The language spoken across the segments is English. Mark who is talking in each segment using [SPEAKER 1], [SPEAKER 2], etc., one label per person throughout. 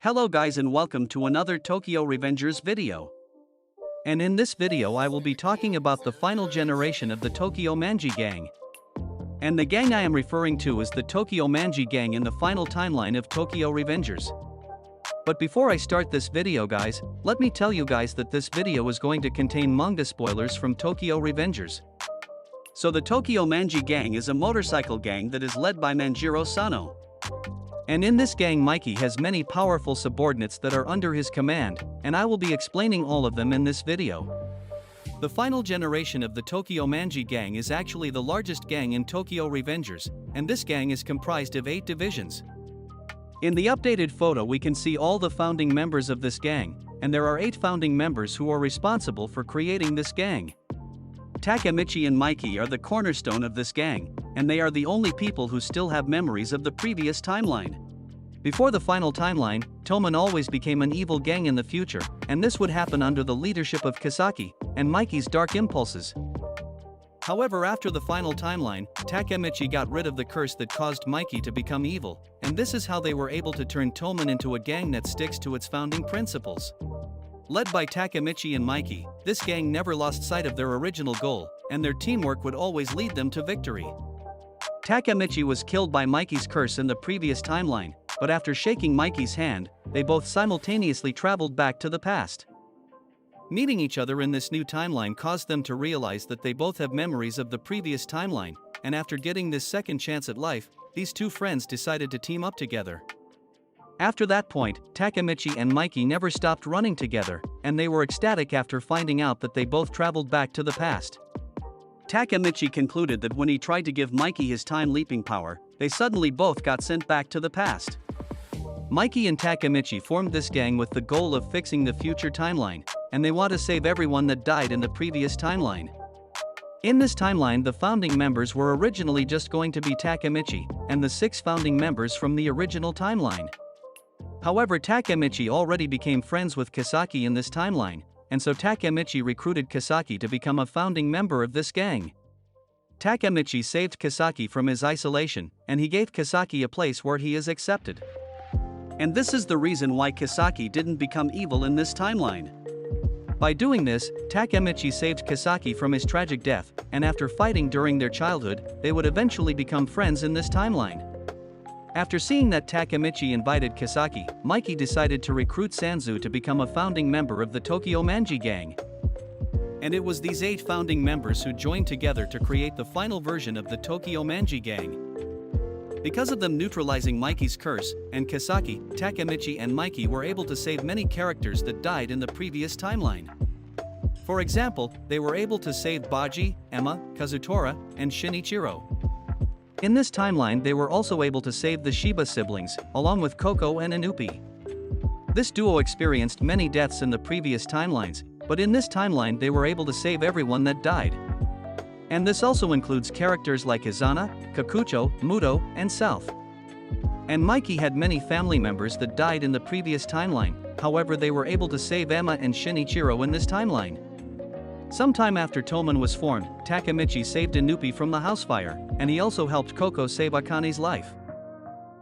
[SPEAKER 1] Hello guys and welcome to another Tokyo Revengers video. And in this video I will be talking about the final generation of the Tokyo Manji gang. And the gang I am referring to is the Tokyo Manji gang in the final timeline of Tokyo Revengers. But before I start this video guys, let me tell you guys that this video is going to contain manga spoilers from Tokyo Revengers. So the Tokyo Manji gang is a motorcycle gang that is led by Manjiro Sano. And in this gang Mikey has many powerful subordinates that are under his command, and I will be explaining all of them in this video. The final generation of the Tokyo Manji gang is actually the largest gang in Tokyo Revengers, and this gang is comprised of 8 divisions. In the updated photo we can see all the founding members of this gang, and there are 8 founding members who are responsible for creating this gang. Takemichi and Mikey are the cornerstone of this gang, and they are the only people who still have memories of the previous timeline. Before the final timeline, Toman always became an evil gang in the future, and this would happen under the leadership of Kisaki and Mikey's dark impulses. However, after the final timeline, Takemichi got rid of the curse that caused Mikey to become evil, and this is how they were able to turn Toman into a gang that sticks to its founding principles. Led by Takemichi and Mikey, this gang never lost sight of their original goal, and their teamwork would always lead them to victory. Takemichi was killed by Mikey's curse in the previous timeline, but after shaking Mikey's hand, they both simultaneously traveled back to the past. Meeting each other in this new timeline caused them to realize that they both have memories of the previous timeline, and after getting this second chance at life, these two friends decided to team up together. After that point, Takemichi and Mikey never stopped running together, and they were ecstatic after finding out that they both traveled back to the past. Takemichi concluded that when he tried to give Mikey his time-leaping power, they suddenly both got sent back to the past. Mikey and Takemichi formed this gang with the goal of fixing the future timeline, and they want to save everyone that died in the previous timeline. In this timeline, the founding members were originally just going to be Takemichi and the 6 founding members from the original timeline. However, Takemichi already became friends with Kisaki in this timeline, and so Takemichi recruited Kisaki to become a founding member of this gang. Takemichi saved Kisaki from his isolation, and he gave Kisaki a place where he is accepted. And this is the reason why Kisaki didn't become evil in this timeline. By doing this, Takemichi saved Kisaki from his tragic death, and after fighting during their childhood, they would eventually become friends in this timeline. After seeing that Takemichi invited Kisaki, Mikey decided to recruit Senju to become a founding member of the Tokyo Manji gang. And it was these 8 founding members who joined together to create the final version of the Tokyo Manji gang. Because of them neutralizing Mikey's curse, and Kisaki, Takemichi and Mikey were able to save many characters that died in the previous timeline. For example, they were able to save Baji, Emma, Kazutora, and Shinichiro. In this timeline they were also able to save the Shiba siblings, along with Koko and Inupi. This duo experienced many deaths in the previous timelines, but in this timeline they were able to save everyone that died. And this also includes characters like Izana, Kakucho, Muto, and South. And Mikey had many family members that died in the previous timeline, however they were able to save Emma and Shinichiro in this timeline. Sometime after Toman was formed, Takemichi saved Inupi from the house fire, and he also helped Koko save Akane's life.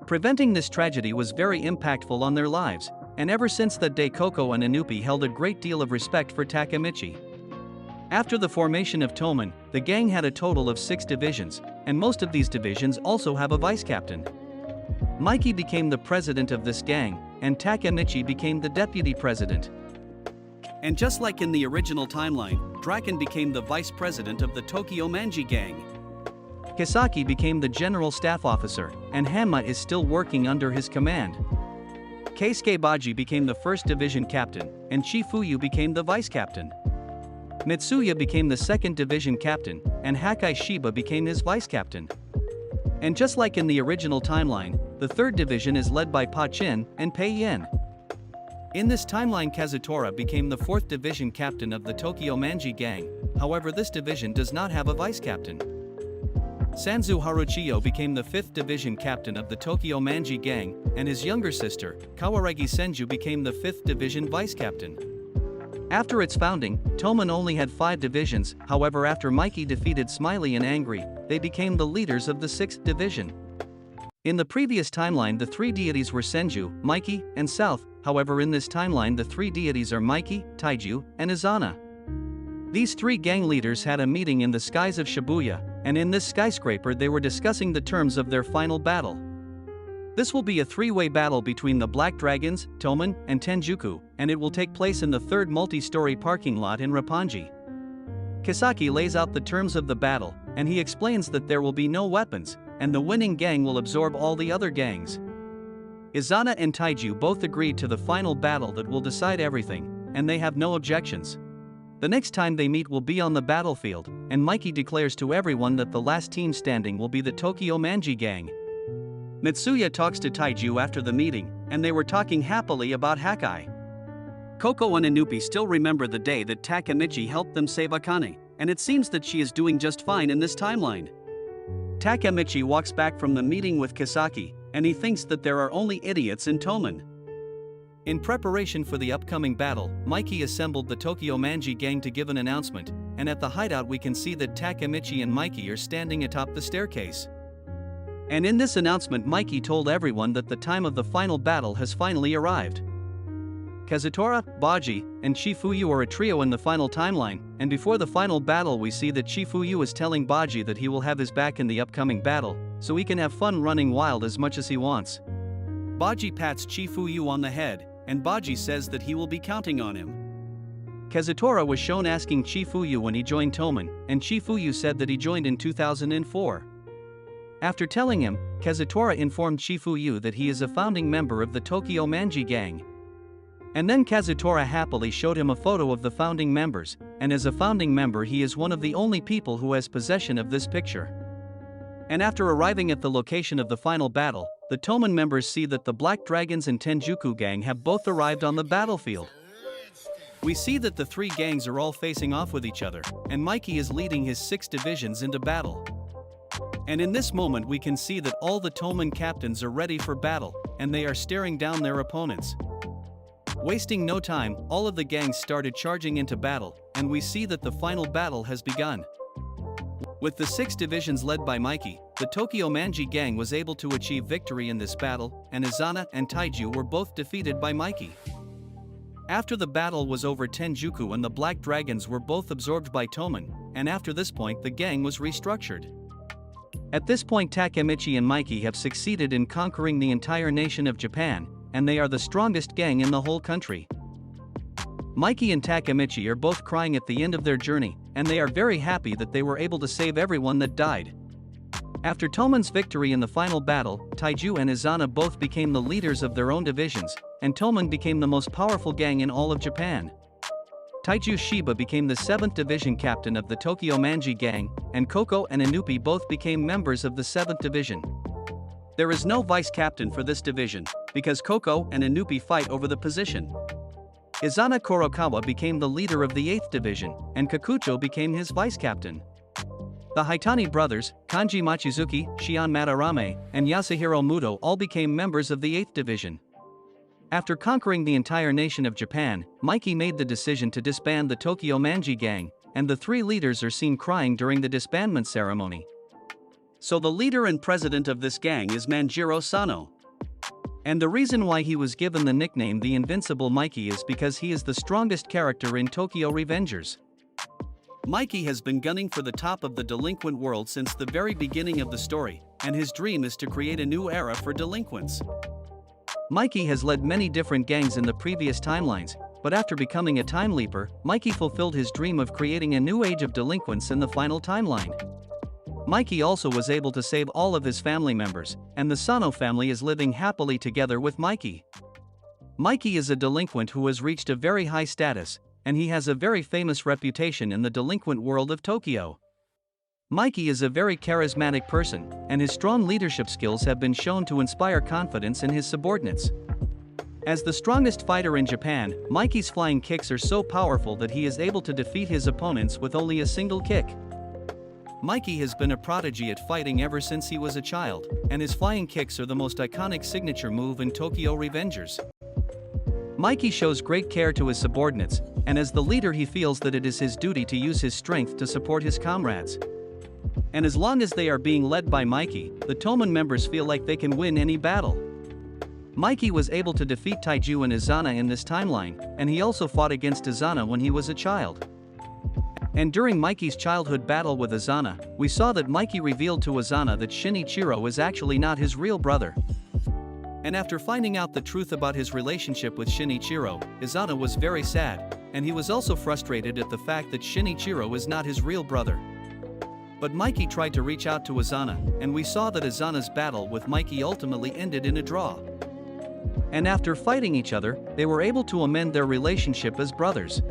[SPEAKER 1] Preventing this tragedy was very impactful on their lives, and ever since that day Koko and Inupi held a great deal of respect for Takemichi. After the formation of Toman, the gang had a total of 6 divisions, and most of these divisions also have a vice-captain. Mikey became the president of this gang, and Takemichi became the deputy president. And just like in the original timeline, Draken became the vice president of the Tokyo Manji gang. Kisaki became the general staff officer, and Hanma is still working under his command. Keisuke Baji became the 1st division captain, and Chifuyu became the vice captain. Mitsuya became the 2nd division captain, and Hakai Shiba became his vice captain. And just like in the original timeline, the 3rd division is led by Pachin and Pei Yin. In this timeline Kazutora became the 4th division captain of the Tokyo Manji gang, however this division does not have a vice captain. Sanzu Haruchiyo became the 5th division captain of the Tokyo Manji gang, and his younger sister, Kawaragi Senju became the 5th division vice captain. After its founding, Toman only had 5 divisions, however after Mikey defeated Smiley and Angry, they became the leaders of the 6th division. In the previous timeline the three deities were Senju, Mikey, and South, however in this timeline the three deities are Mikey, Taiju, and Izana. These three gang leaders had a meeting in the skies of Shibuya, and in this skyscraper they were discussing the terms of their final battle. This will be a three-way battle between the Black Dragons, Toman, and Tenjiku, and it will take place in the third multi-story parking lot in Roppongi. Kisaki lays out the terms of the battle, and he explains that there will be no weapons, and the winning gang will absorb all the other gangs. Izana and Taiju both agreed to the final battle that will decide everything, and they have no objections. The next time they meet will be on the battlefield, and Mikey declares to everyone that the last team standing will be the Tokyo Manji gang. Mitsuya talks to Taiju after the meeting, and they were talking happily about Hakai. Koko and Inupi still remember the day that Takemichi helped them save Akane, and it seems that she is doing just fine in this timeline. Takemichi walks back from the meeting with Kisaki, and he thinks that there are only idiots in Toman. In preparation for the upcoming battle, Mikey assembled the Tokyo Manji gang to give an announcement, and at the hideout we can see that Takemichi and Mikey are standing atop the staircase. And in this announcement Mikey told everyone that the time of the final battle has finally arrived. Kazutora, Baji, and Shifuyu are a trio in the final timeline, and before the final battle we see that Shifuyu is telling Baji that he will have his back in the upcoming battle, so he can have fun running wild as much as he wants. Baji pats Shifuyu on the head, and Baji says that he will be counting on him. Kazutora was shown asking Shifuyu when he joined Toman, and Shifuyu said that he joined in 2004. After telling him, Kazutora informed Shifuyu that he is a founding member of the Tokyo Manji gang. And then Kazutora happily showed him a photo of the founding members, and as a founding member he is one of the only people who has possession of this picture. And after arriving at the location of the final battle, the Toman members see that the Black Dragons and Tenjiku gang have both arrived on the battlefield. We see that the three gangs are all facing off with each other, and Mikey is leading his 6 divisions into battle. And in this moment we can see that all the Toman captains are ready for battle, and they are staring down their opponents. Wasting no time, all of the gangs started charging into battle, and we see that the final battle has begun. With the 6 divisions led by Mikey, the Tokyo Manji gang was able to achieve victory in this battle, and Izana and Taiju were both defeated by Mikey. After the battle was over, Tenjiku and the Black Dragons were both absorbed by Toman, and after this point the gang was restructured. At this point Takemichi and Mikey have succeeded in conquering the entire nation of Japan, and they are the strongest gang in the whole country. Mikey and Takemichi are both crying at the end of their journey, and they are very happy that they were able to save everyone that died. After Toman's victory in the final battle, Taiju and Izana both became the leaders of their own divisions, and Toman became the most powerful gang in all of Japan. Taiju Shiba became the 7th division captain of the Tokyo Manji gang, and Koko and Inupi both became members of the 7th division. There is no vice captain for this division, because Koko and Inupi fight over the position. Izana Kurokawa became the leader of the 8th division, and Kakucho became his vice captain. The Haitani brothers, Kanji Machizuki, Shion Madarame, and Yasuhiro Muto all became members of the 8th division. After conquering the entire nation of Japan, Mikey made the decision to disband the Tokyo Manji gang, and the 3 leaders are seen crying during the disbandment ceremony. So the leader and president of this gang is Manjiro Sano. And the reason why he was given the nickname the Invincible Mikey is because he is the strongest character in Tokyo Revengers. Mikey has been gunning for the top of the delinquent world since the very beginning of the story, and his dream is to create a new era for delinquents. Mikey has led many different gangs in the previous timelines, but after becoming a time leaper, Mikey fulfilled his dream of creating a new age of delinquents in the final timeline. Mikey also was able to save all of his family members, and the Sano family is living happily together with Mikey. Mikey is a delinquent who has reached a very high status, and he has a very famous reputation in the delinquent world of Tokyo. Mikey is a very charismatic person, and his strong leadership skills have been shown to inspire confidence in his subordinates. As the strongest fighter in Japan, Mikey's flying kicks are so powerful that he is able to defeat his opponents with only a single kick. Mikey has been a prodigy at fighting ever since he was a child, and his flying kicks are the most iconic signature move in Tokyo Revengers. Mikey shows great care to his subordinates, and as the leader he feels that it is his duty to use his strength to support his comrades. And as long as they are being led by Mikey, the Toman members feel like they can win any battle. Mikey was able to defeat Taiju and Izana in this timeline, and he also fought against Izana when he was a child. And during Mikey's childhood battle with Izana, we saw that Mikey revealed to Izana that Shinichiro is actually not his real brother. And after finding out the truth about his relationship with Shinichiro, Izana was very sad, and he was also frustrated at the fact that Shinichiro is not his real brother. But Mikey tried to reach out to Izana, and we saw that Izana's battle with Mikey ultimately ended in a draw. And after fighting each other, they were able to amend their relationship as brothers.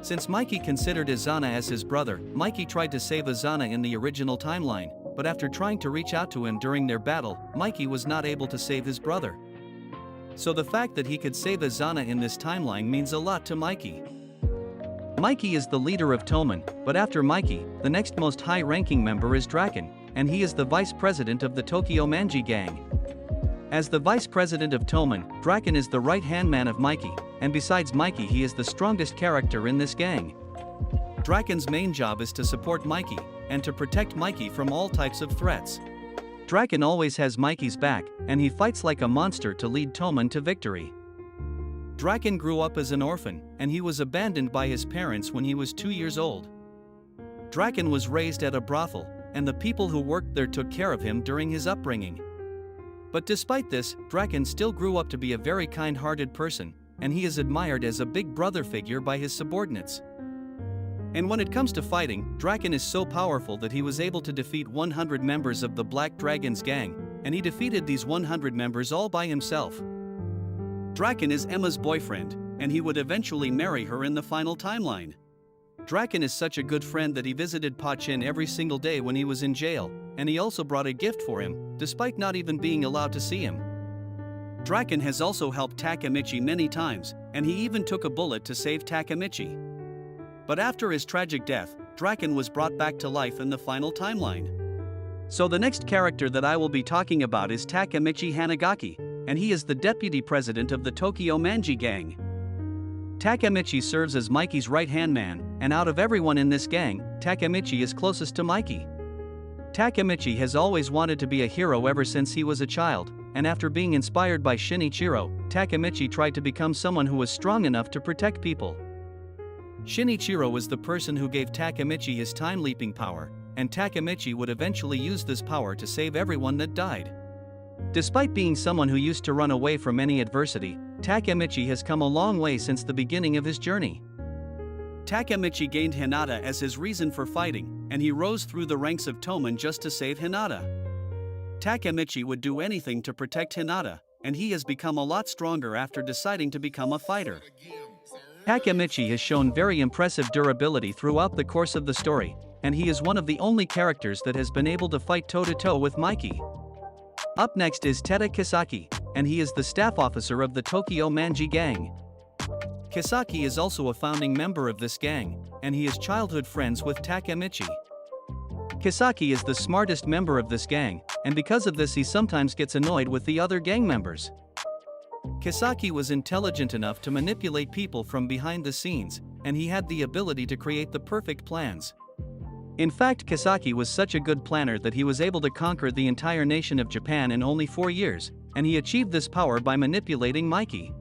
[SPEAKER 1] Since Mikey considered Izana as his brother, Mikey tried to save Izana in the original timeline, but after trying to reach out to him during their battle, Mikey was not able to save his brother. So the fact that he could save Izana in this timeline means a lot to Mikey. Mikey is the leader of Toman, but after Mikey, the next most high-ranking member is Draken, and he is the vice president of the Tokyo Manji gang. As the vice president of Toman, Draken is the right-hand man of Mikey, and besides Mikey he is the strongest character in this gang. Draken's main job is to support Mikey, and to protect Mikey from all types of threats. Draken always has Mikey's back, and he fights like a monster to lead Toman to victory. Draken grew up as an orphan, and he was abandoned by his parents when he was 2 years old. Draken was raised at a brothel, and the people who worked there took care of him during his upbringing. But despite this, Draken still grew up to be a very kind-hearted person, and he is admired as a big brother figure by his subordinates. And when it comes to fighting, Draken is so powerful that he was able to defeat 100 members of the Black Dragon's gang, and he defeated these 100 members all by himself. Draken is Emma's boyfriend, and he would eventually marry her in the final timeline. Draken is such a good friend that he visited Pachin every single day when he was in jail, and he also brought a gift for him, despite not even being allowed to see him. Draken has also helped Takemichi many times, and he even took a bullet to save Takemichi. But after his tragic death, Draken was brought back to life in the final timeline. So the next character that I will be talking about is Takemichi Hanagaki, and he is the deputy president of the Tokyo Manji gang. Takemichi serves as Mikey's right-hand man, and out of everyone in this gang, Takemichi is closest to Mikey. Takemichi has always wanted to be a hero ever since he was a child, and after being inspired by Shinichiro, Takemichi tried to become someone who was strong enough to protect people. Shinichiro was the person who gave Takemichi his time-leaping power, and Takemichi would eventually use this power to save everyone that died. Despite being someone who used to run away from any adversity, Takemichi has come a long way since the beginning of his journey. Takemichi gained Hinata as his reason for fighting, and he rose through the ranks of Toman just to save Hinata. Takemichi would do anything to protect Hinata, and he has become a lot stronger after deciding to become a fighter. Takemichi has shown very impressive durability throughout the course of the story, and he is one of the only characters that has been able to fight toe-to-toe with Mikey. Up next is Teta Kisaki, and he is the staff officer of the Tokyo Manji gang. Kisaki is also a founding member of this gang, and he is childhood friends with Takemichi. Kisaki is the smartest member of this gang, and because of this he sometimes gets annoyed with the other gang members. Kisaki was intelligent enough to manipulate people from behind the scenes, and he had the ability to create the perfect plans. In fact, Kisaki was such a good planner that he was able to conquer the entire nation of Japan in only 4 years, and he achieved this power by manipulating Mikey.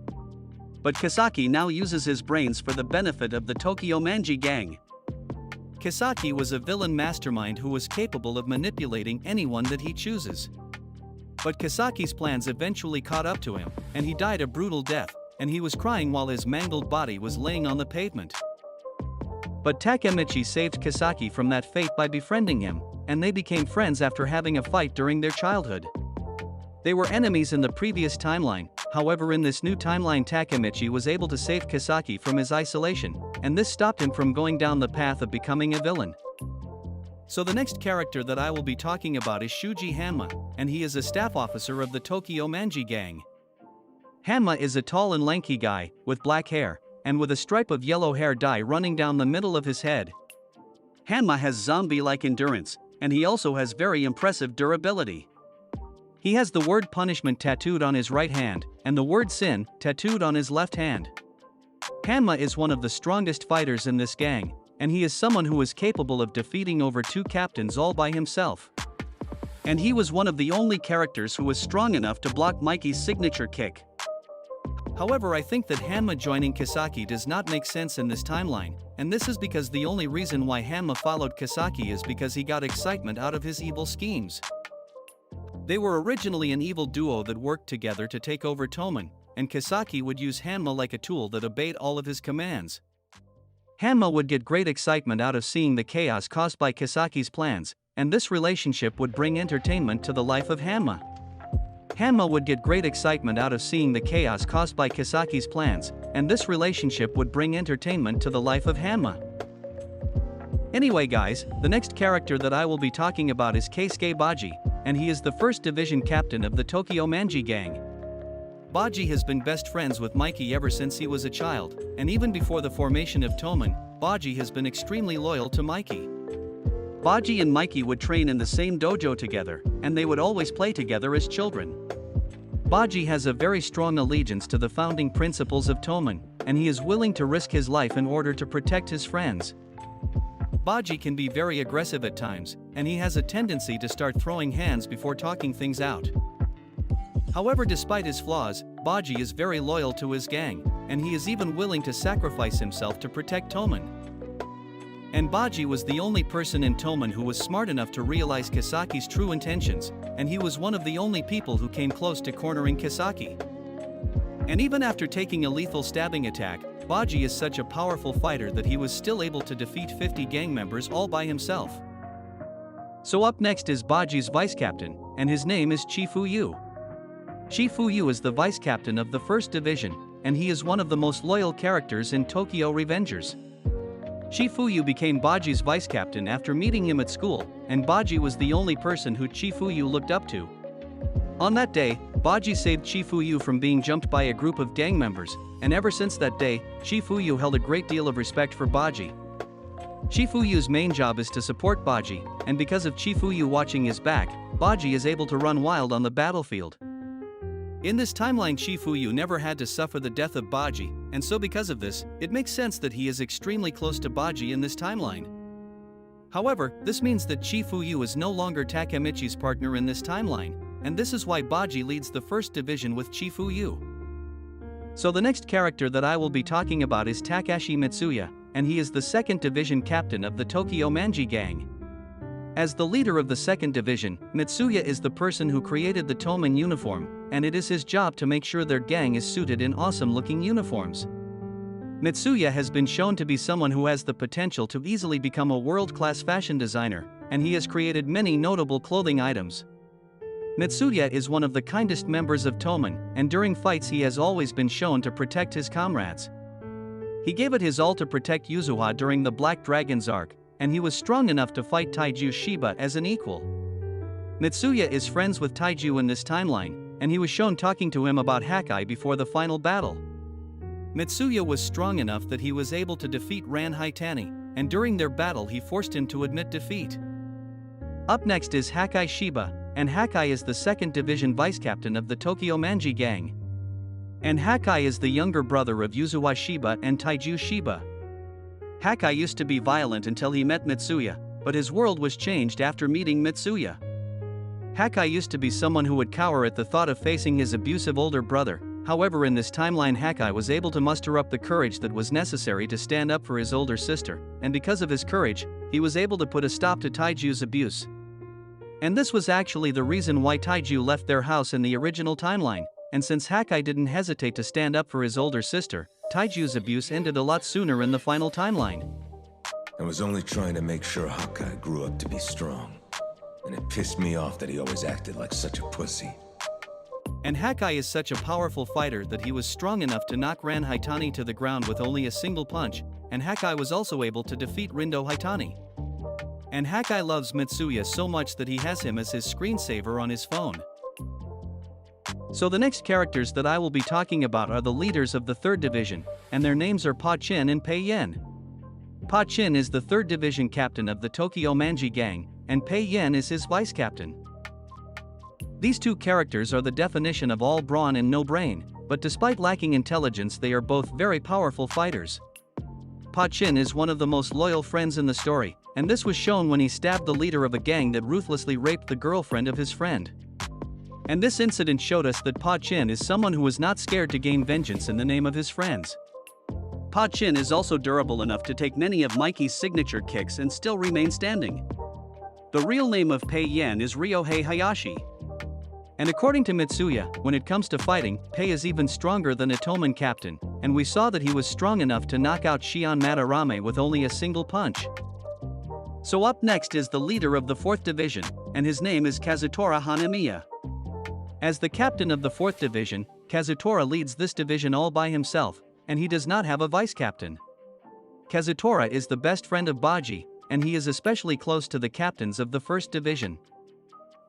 [SPEAKER 1] But Kisaki now uses his brains for the benefit of the Tokyo Manji gang. Kisaki was a villain mastermind who was capable of manipulating anyone that he chooses. But Kisaki's plans eventually caught up to him, and he died a brutal death, and he was crying while his mangled body was laying on the pavement. But Takemichi saved Kisaki from that fate by befriending him, and they became friends after having a fight during their childhood. They were enemies in the previous timeline, however in this new timeline Takemichi was able to save Kisaki from his isolation, and this stopped him from going down the path of becoming a villain. So the next character that I will be talking about is Shuji Hanma, and he is a staff officer of the Tokyo Manji gang. Hanma is a tall and lanky guy, with black hair, and with a stripe of yellow hair dye running down the middle of his head. Hanma has zombie-like endurance, and he also has very impressive durability. He has the word punishment tattooed on his right hand, and the word sin tattooed on his left hand. Hanma is one of the strongest fighters in this gang, and he is someone who is capable of defeating over 2 captains all by himself. And he was one of the only characters who was strong enough to block Mikey's signature kick. However, I think that Hanma joining Kisaki does not make sense in this timeline, and this is because the only reason why Hanma followed Kisaki is because he got excitement out of his evil schemes. They were originally an evil duo that worked together to take over Toman, and Kisaki would use Hanma like a tool that obeyed all of his commands. Hanma would get great excitement out of seeing the chaos caused by Kisaki's plans, and this relationship would bring entertainment to the life of Hanma. Hanma would get great excitement out of seeing the chaos caused by Kisaki's plans, and this relationship would bring entertainment to the life of Hanma. Anyway guys, the next character that I will be talking about is Keisuke Baji, and he is the first division captain of the Tokyo Manji gang. Baji has been best friends with Mikey ever since he was a child, and even before the formation of Toman, Baji has been extremely loyal to Mikey. Baji and Mikey would train in the same dojo together, and they would always play together as children. Baji has a very strong allegiance to the founding principles of Toman, and he is willing to risk his life in order to protect his friends. Baji can be very aggressive at times, and he has a tendency to start throwing hands before talking things out. However, despite his flaws, Baji is very loyal to his gang, and he is even willing to sacrifice himself to protect Toman. And Baji was the only person in Toman who was smart enough to realize Kisaki's true intentions, and he was one of the only people who came close to cornering Kisaki. And even after taking a lethal stabbing attack, Baji is such a powerful fighter that he was still able to defeat 50 gang members all by himself. So up next is Baji's vice captain, and his name is Chifuyu. Chifuyu is the vice captain of the 1st Division, and he is one of the most loyal characters in Tokyo Revengers. Chifuyu became Baji's vice captain after meeting him at school, and Baji was the only person who Chifuyu looked up to. On that day, Baji saved Chifuyu from being jumped by a group of gang members, and ever since that day, Chifuyu held a great deal of respect for Baji. Chifuyu's main job is to support Baji, and because of Chifuyu watching his back, Baji is able to run wild on the battlefield. In this timeline, Chifuyu never had to suffer the death of Baji, and so because of this, it makes sense that he is extremely close to Baji in this timeline. However, this means that Chifuyu is no longer Takemichi's partner in this timeline, and this is why Baji leads the 1st Division with Chifuyu. So the next character that I will be talking about is Takashi Mitsuya, and he is the 2nd Division captain of the Tokyo Manji gang. As the leader of the 2nd Division, Mitsuya is the person who created the Toman uniform, and it is his job to make sure their gang is suited in awesome-looking uniforms. Mitsuya has been shown to be someone who has the potential to easily become a world-class fashion designer, and he has created many notable clothing items. Mitsuya is one of the kindest members of Toman, and during fights he has always been shown to protect his comrades. He gave it his all to protect Yuzuha during the Black Dragon's arc, and he was strong enough to fight Taiju Shiba as an equal. Mitsuya is friends with Taiju in this timeline, and he was shown talking to him about Hakai before the final battle. Mitsuya was strong enough that he was able to defeat Ran Haitani, and during their battle he forced him to admit defeat. Up next is Hakai Shiba, and Hakai is the 2nd Division vice captain of the Tokyo Manji gang. And Hakai is the younger brother of Yuzuha Shiba and Taiju Shiba. Hakai used to be violent until he met Mitsuya, but his world was changed after meeting Mitsuya. Hakai used to be someone who would cower at the thought of facing his abusive older brother. However, in this timeline Hakai was able to muster up the courage that was necessary to stand up for his older sister, and because of his courage, he was able to put a stop to Taiju's abuse. And this was actually the reason why Taiju left their house in the original timeline, and since Hakai didn't hesitate to stand up for his older sister, Taiju's abuse ended a lot sooner in the final timeline.
[SPEAKER 2] I was only trying to make sure Hakai grew up to be strong, and it pissed me off that he always acted like such a pussy.
[SPEAKER 1] And Hakai is such a powerful fighter that he was strong enough to knock Ran Haitani to the ground with only a single punch, and Hakai was also able to defeat Rindo Haitani. And Hakai loves Mitsuya so much that he has him as his screensaver on his phone. So the next characters that I will be talking about are the leaders of the 3rd Division, and their names are Pa Chin and Pei Yen. Pa Chin is the 3rd Division captain of the Tokyo Manji gang, and Pei Yen is his vice captain. These two characters are the definition of all brawn and no brain, but despite lacking intelligence they are both very powerful fighters. Pachin is one of the most loyal friends in the story, and this was shown when he stabbed the leader of a gang that ruthlessly raped the girlfriend of his friend. And this incident showed us that Pachin is someone who is not scared to gain vengeance in the name of his friends. Pachin is also durable enough to take many of Mikey's signature kicks and still remain standing. The real name of Pei Yan is Ryohei Hayashi. And according to Mitsuya, when it comes to fighting, Pei is even stronger than a Toman captain, and we saw that he was strong enough to knock out Shion Madarame with only a single punch. So up next is the leader of the 4th Division, and his name is Kazutora Hanamiya. As the captain of the 4th Division, Kazutora leads this division all by himself, and he does not have a vice-captain. Kazutora is the best friend of Baji, and he is especially close to the captains of the 1st Division.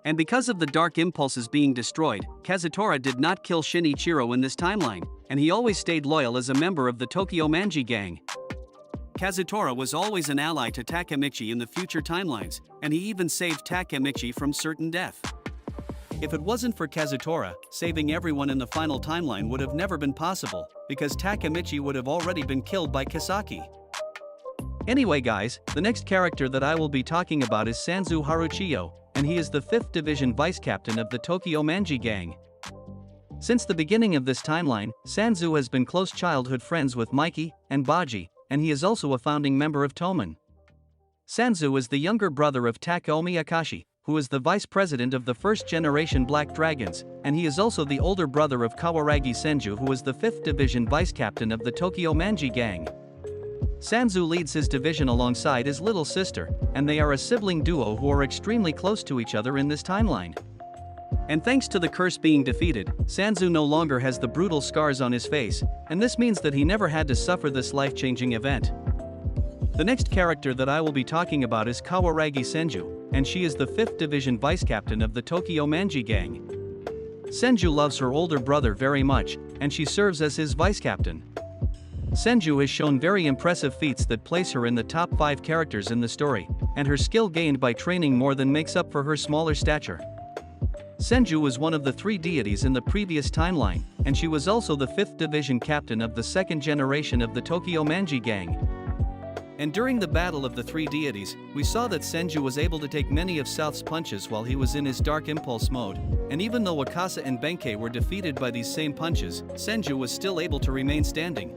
[SPEAKER 1] And because of the dark impulses being destroyed, Kazutora did not kill Shinichiro in this timeline, and he always stayed loyal as a member of the Tokyo Manji gang. Kazutora was always an ally to Takemichi in the future timelines, and he even saved Takemichi from certain death. If it wasn't for Kazutora, saving everyone in the final timeline would have never been possible, because Takemichi would have already been killed by Kisaki. Anyway guys, the next character that I will be talking about is Senju Haruchiyo, and he is the 5th Division vice-captain of the Tokyo Manji gang. Since the beginning of this timeline, Senju has been close childhood friends with Mikey and Baji, and he is also a founding member of Toman. Senju is the younger brother of Takeomi Akashi, who is the vice president of the 1st generation Black Dragons, and he is also the older brother of Kawaragi Senju, who is the 5th Division vice-captain of the Tokyo Manji gang. Senju leads his division alongside his little sister, and they are a sibling duo who are extremely close to each other in this timeline. And thanks to the curse being defeated, Senju no longer has the brutal scars on his face, and this means that he never had to suffer this life-changing event. The next character that I will be talking about is Kawaragi Senju, and she is the 5th Division vice-captain of the Tokyo Manji gang. Senju loves her older brother very much, and she serves as his vice-captain. Senju has shown very impressive feats that place her in the top 5 characters in the story, and her skill gained by training more than makes up for her smaller stature. Senju was one of the 3 deities in the previous timeline, and she was also the 5th Division captain of the 2nd generation of the Tokyo Manji gang. And during the battle of the 3 deities, we saw that Senju was able to take many of South's punches while he was in his dark impulse mode, and even though Wakasa and Benkei were defeated by these same punches, Senju was still able to remain standing.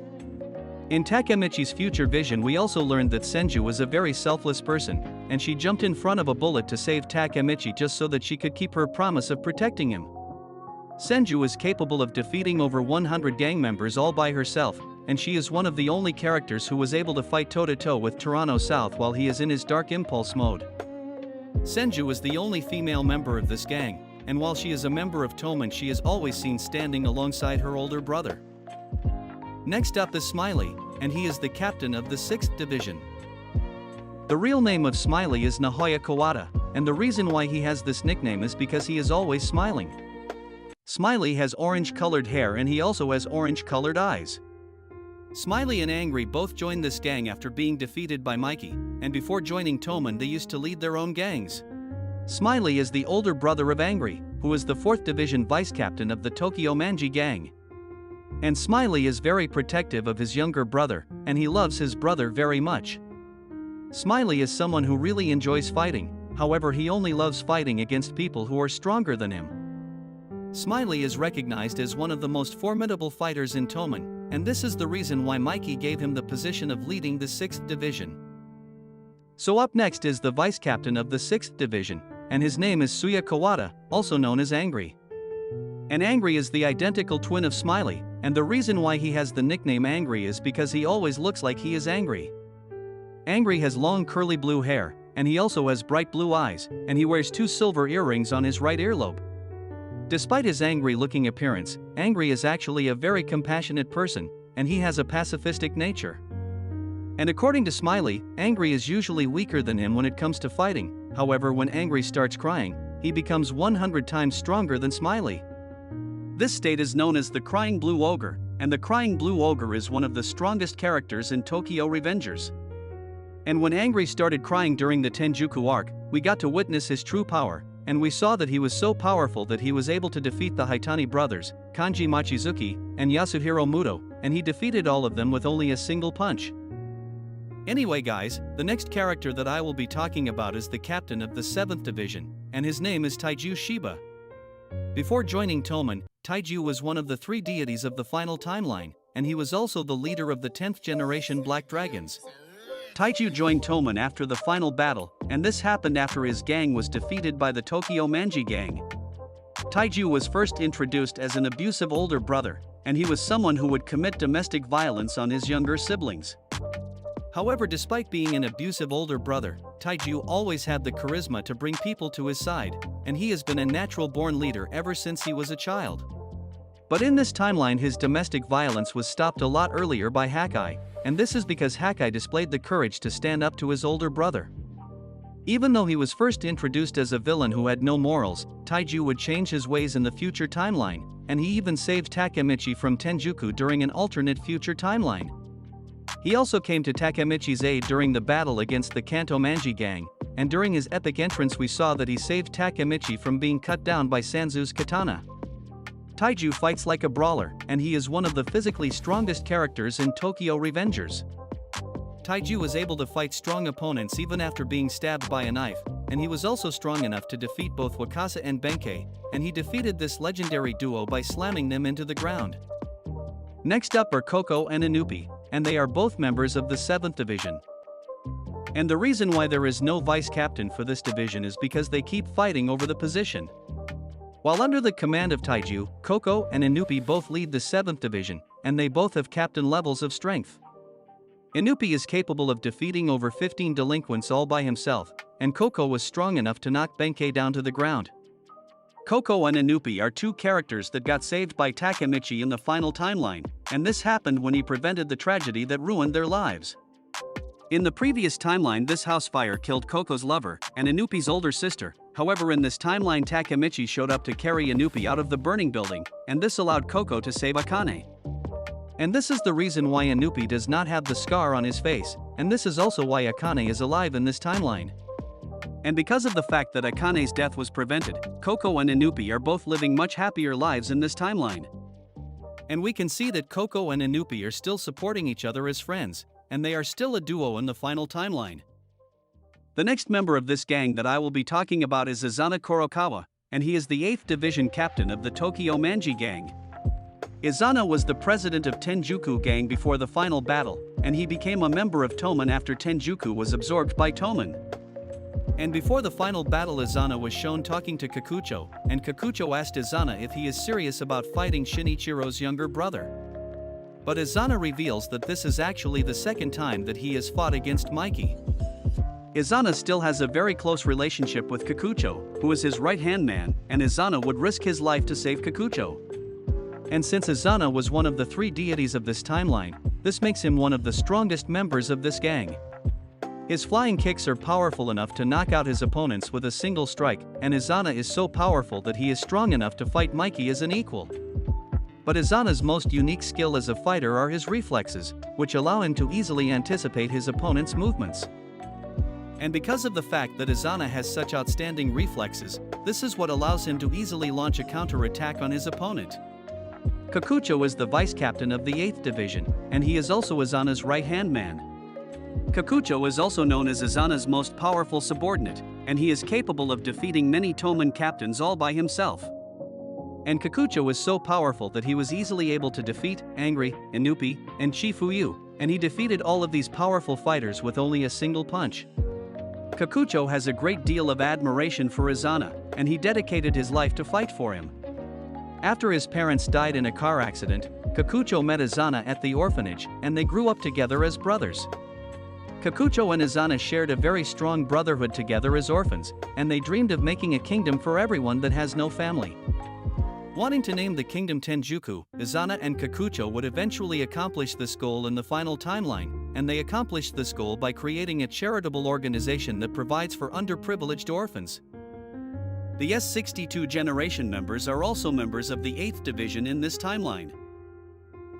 [SPEAKER 1] In Takemichi's future vision, we also learned that Senju was a very selfless person, and she jumped in front of a bullet to save Takemichi just so that she could keep her promise of protecting him. Senju is capable of defeating over 100 gang members all by herself, and she is one of the only characters who was able to fight toe-to-toe with Toronto South while he is in his dark impulse mode. Senju is the only female member of this gang, and while she is a member of Toman, she is always seen standing alongside her older brother. Next up is Smiley, and he is the captain of the 6th Division. The real name of Smiley is Nahoya Kawada, and the reason why he has this nickname is because he is always smiling. Smiley has orange-colored hair and he also has orange-colored eyes. Smiley and Angry both joined this gang after being defeated by Mikey, and before joining Toman they used to lead their own gangs. Smiley is the older brother of Angry, who is the 4th Division vice-captain of the Tokyo Manji gang. And Smiley is very protective of his younger brother, and he loves his brother very much. Smiley is someone who really enjoys fighting, however he only loves fighting against people who are stronger than him. Smiley is recognized as one of the most formidable fighters in Toman, and this is the reason why Mikey gave him the position of leading the 6th Division. So up next is the vice-captain of the 6th Division, and his name is Suya Kawada, also known as Angry. And Angry is the identical twin of Smiley, and the reason why he has the nickname Angry is because he always looks like he is angry. Angry has long curly blue hair, and he also has bright blue eyes, and he wears 2 silver earrings on his right earlobe. Despite his angry-looking appearance, Angry is actually a very compassionate person, and he has a pacifistic nature. And according to Smiley, Angry is usually weaker than him when it comes to fighting, however when Angry starts crying, he becomes 100 times stronger than Smiley. This state is known as the Crying Blue Ogre, and the Crying Blue Ogre is one of the strongest characters in Tokyo Revengers. And when Angry started crying during the Tenjiku arc, we got to witness his true power, and we saw that he was so powerful that he was able to defeat the Haitani brothers, Kanji Machizuki, and Yasuhiro Muto, and he defeated all of them with only a single punch. Anyway guys, the next character that I will be talking about is the captain of the 7th division, and his name is Taiju Shiba. Before joining Toman, Taiju was one of the 3 deities of the final timeline, and he was also the leader of the 10th generation Black Dragons. Taiju joined Toman after the final battle, and this happened after his gang was defeated by the Tokyo Manji gang. Taiju was first introduced as an abusive older brother, and he was someone who would commit domestic violence on his younger siblings. However, despite being an abusive older brother, Taiju always had the charisma to bring people to his side, and he has been a natural-born leader ever since he was a child. But in this timeline his domestic violence was stopped a lot earlier by Hakai, and this is because Hakai displayed the courage to stand up to his older brother. Even though he was first introduced as a villain who had no morals, Taiju would change his ways in the future timeline, and he even saved Takemichi from tenjiku during an alternate future timeline. He also came to Takemichi's aid during the battle against the Kanto Manji gang, and during his epic entrance we saw that he saved Takemichi from being cut down by Sanzu's katana. Taiju fights like a brawler, and he is one of the physically strongest characters in Tokyo Revengers. Taiju was able to fight strong opponents even after being stabbed by a knife, and he was also strong enough to defeat both Wakasa and Benkei, and he defeated this legendary duo by slamming them into the ground. Next up are Koko and Inupi, and they are both members of the 7th division. And the reason why there is no vice captain for this division is because they keep fighting over the position. While under the command of Taiju, Koko and Inupi both lead the 7th division, and they both have captain levels of strength. Inupi is capable of defeating over 15 delinquents all by himself, and Koko was strong enough to knock Benkei down to the ground. Koko and Inupi are 2 characters that got saved by Takemichi in the final timeline, and this happened when he prevented the tragedy that ruined their lives. In the previous timeline this house fire killed Koko's lover and Inupi's older sister, however in this timeline Takemichi showed up to carry Inupi out of the burning building, and this allowed Koko to save Akane. And this is the reason why Inupi does not have the scar on his face, and this is also why Akane is alive in this timeline. And because of the fact that Akane's death was prevented, Koko and Inupi are both living much happier lives in this timeline. And we can see that Koko and Inupi are still supporting each other as friends, and they are still a duo in the final timeline. The next member of this gang that I will be talking about is Izana Kurokawa, and he is the 8th division captain of the Tokyo Manji gang. Izana was the president of Tenjiku gang before the final battle, and he became a member of Toman after Tenjiku was absorbed by Toman. And before the final battle Izana was shown talking to Kikucho, and Kikucho asked Izana if he is serious about fighting Shinichiro's younger brother. But Izana reveals that this is actually the 2nd time that he has fought against Mikey. Izana still has a very close relationship with Kikucho, who is his right-hand man, and Izana would risk his life to save Kikucho. And since Izana was one of the 3 deities of this timeline, this makes him one of the strongest members of this gang. His flying kicks are powerful enough to knock out his opponents with a single strike, and Izana is so powerful that he is strong enough to fight Mikey as an equal. But Izana's most unique skill as a fighter are his reflexes, which allow him to easily anticipate his opponent's movements. And because of the fact that Izana has such outstanding reflexes, this is what allows him to easily launch a counter-attack on his opponent. Kikucho is the vice captain of the 8th division, and he is also Izana's right-hand man. Kikucho is also known as Izana's most powerful subordinate, and he is capable of defeating many Toman captains all by himself. And Kikucho is so powerful that he was easily able to defeat Angry, Inupi, and Chifuyu, and he defeated all of these powerful fighters with only a single punch. Kikucho has a great deal of admiration for Izana, and he dedicated his life to fight for him. After his parents died in a car accident, Kikucho met Izana at the orphanage, and they grew up together as brothers. Kikucho and Izana shared a very strong brotherhood together as orphans, and they dreamed of making a kingdom for everyone that has no family. Wanting to name the kingdom Tenjiku, Izana and Kikucho would eventually accomplish this goal in the final timeline, and they accomplished this goal by creating a charitable organization that provides for underprivileged orphans. The S62 generation members are also members of the 8th division in this timeline.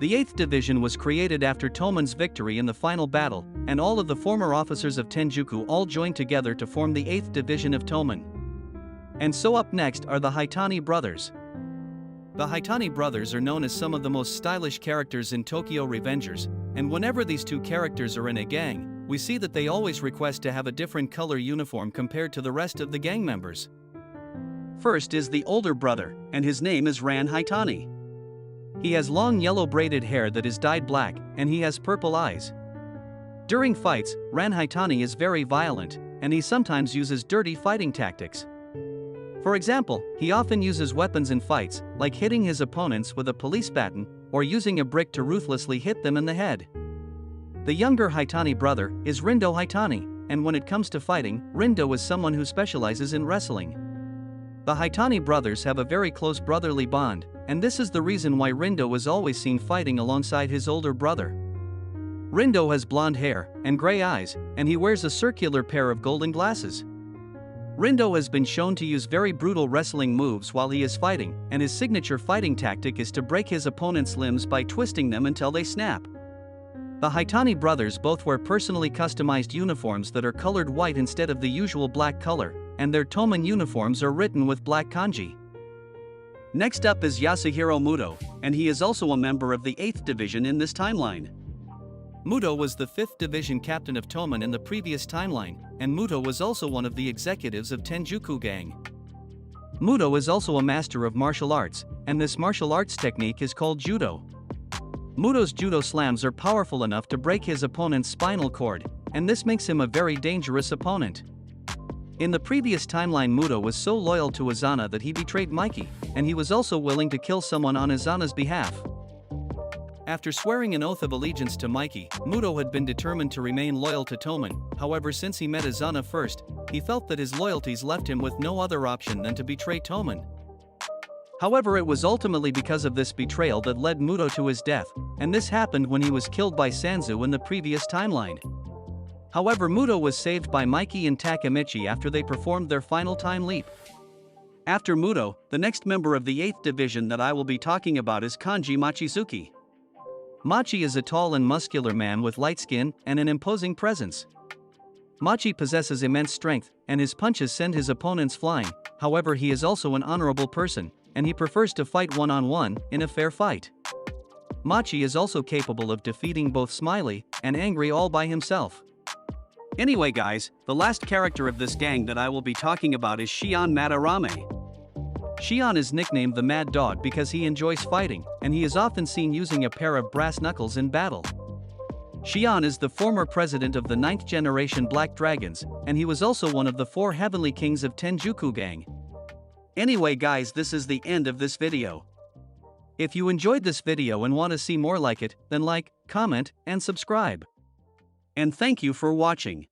[SPEAKER 1] The 8th division was created after Toman's victory in the final battle, and all of the former officers of Tenjiku all joined together to form the 8th division of Toman. And so up next are the Haitani brothers. The Haitani brothers are known as some of the most stylish characters in Tokyo Revengers, and whenever these 2 characters are in a gang, we see that they always request to have a different color uniform compared to the rest of the gang members. First is the older brother, and his name is Ran Haitani. He has long yellow braided hair that is dyed black, and he has purple eyes. During fights, Ran Haitani is very violent, and he sometimes uses dirty fighting tactics. For example, he often uses weapons in fights, like hitting his opponents with a police baton, or using a brick to ruthlessly hit them in the head. The younger Haitani brother is Rindo Haitani, and when it comes to fighting, Rindo is someone who specializes in wrestling. The Haitani brothers have a very close brotherly bond, and this is the reason why Rindo is always seen fighting alongside his older brother. Rindo has blonde hair and gray eyes, and he wears a circular pair of golden glasses. Rindo has been shown to use very brutal wrestling moves while he is fighting, and his signature fighting tactic is to break his opponent's limbs by twisting them until they snap. The Haitani brothers both wear personally customized uniforms that are colored white instead of the usual black color, and their Toman uniforms are written with black kanji. Next up is Yasuhiro Muto, and he is also a member of the 8th Division in this timeline. Muto was the 5th Division captain of Toman in the previous timeline, and Muto was also one of the executives of Tenjiku gang. Muto is also a master of martial arts, and this martial arts technique is called judo. Muto's judo slams are powerful enough to break his opponent's spinal cord, and this makes him a very dangerous opponent. In the previous timeline, Muto was so loyal to Izana that he betrayed Mikey, and he was also willing to kill someone on Izana's behalf. After swearing an oath of allegiance to Mikey, Muto had been determined to remain loyal to Toman. However, since he met Izana first, he felt that his loyalties left him with no other option than to betray Toman. However, it was ultimately because of this betrayal that led Muto to his death, and this happened when he was killed by Senju in the previous timeline. However, Muto was saved by Mikey and Takemichi after they performed their final time leap. After Muto, the next member of the 8th Division that I will be talking about is Kanji Mochizuki. Machi is a tall and muscular man with light skin and an imposing presence. Machi possesses immense strength, and his punches send his opponents flying. However, he is also an honorable person, and he prefers to fight one-on-one in a fair fight. Machi is also capable of defeating both Smiley and Angry all by himself. Anyway guys, the last character of this gang that I will be talking about is Shion Madarame. Shion is nicknamed the Mad Dog because he enjoys fighting, and he is often seen using a pair of brass knuckles in battle. Shion is the former president of the 9th generation Black Dragons, and he was also one of the 4 heavenly kings of Tenjiku gang. Anyway guys, this is the end of this video. If you enjoyed this video and want to see more like it, then like, comment, and subscribe. And thank you for watching.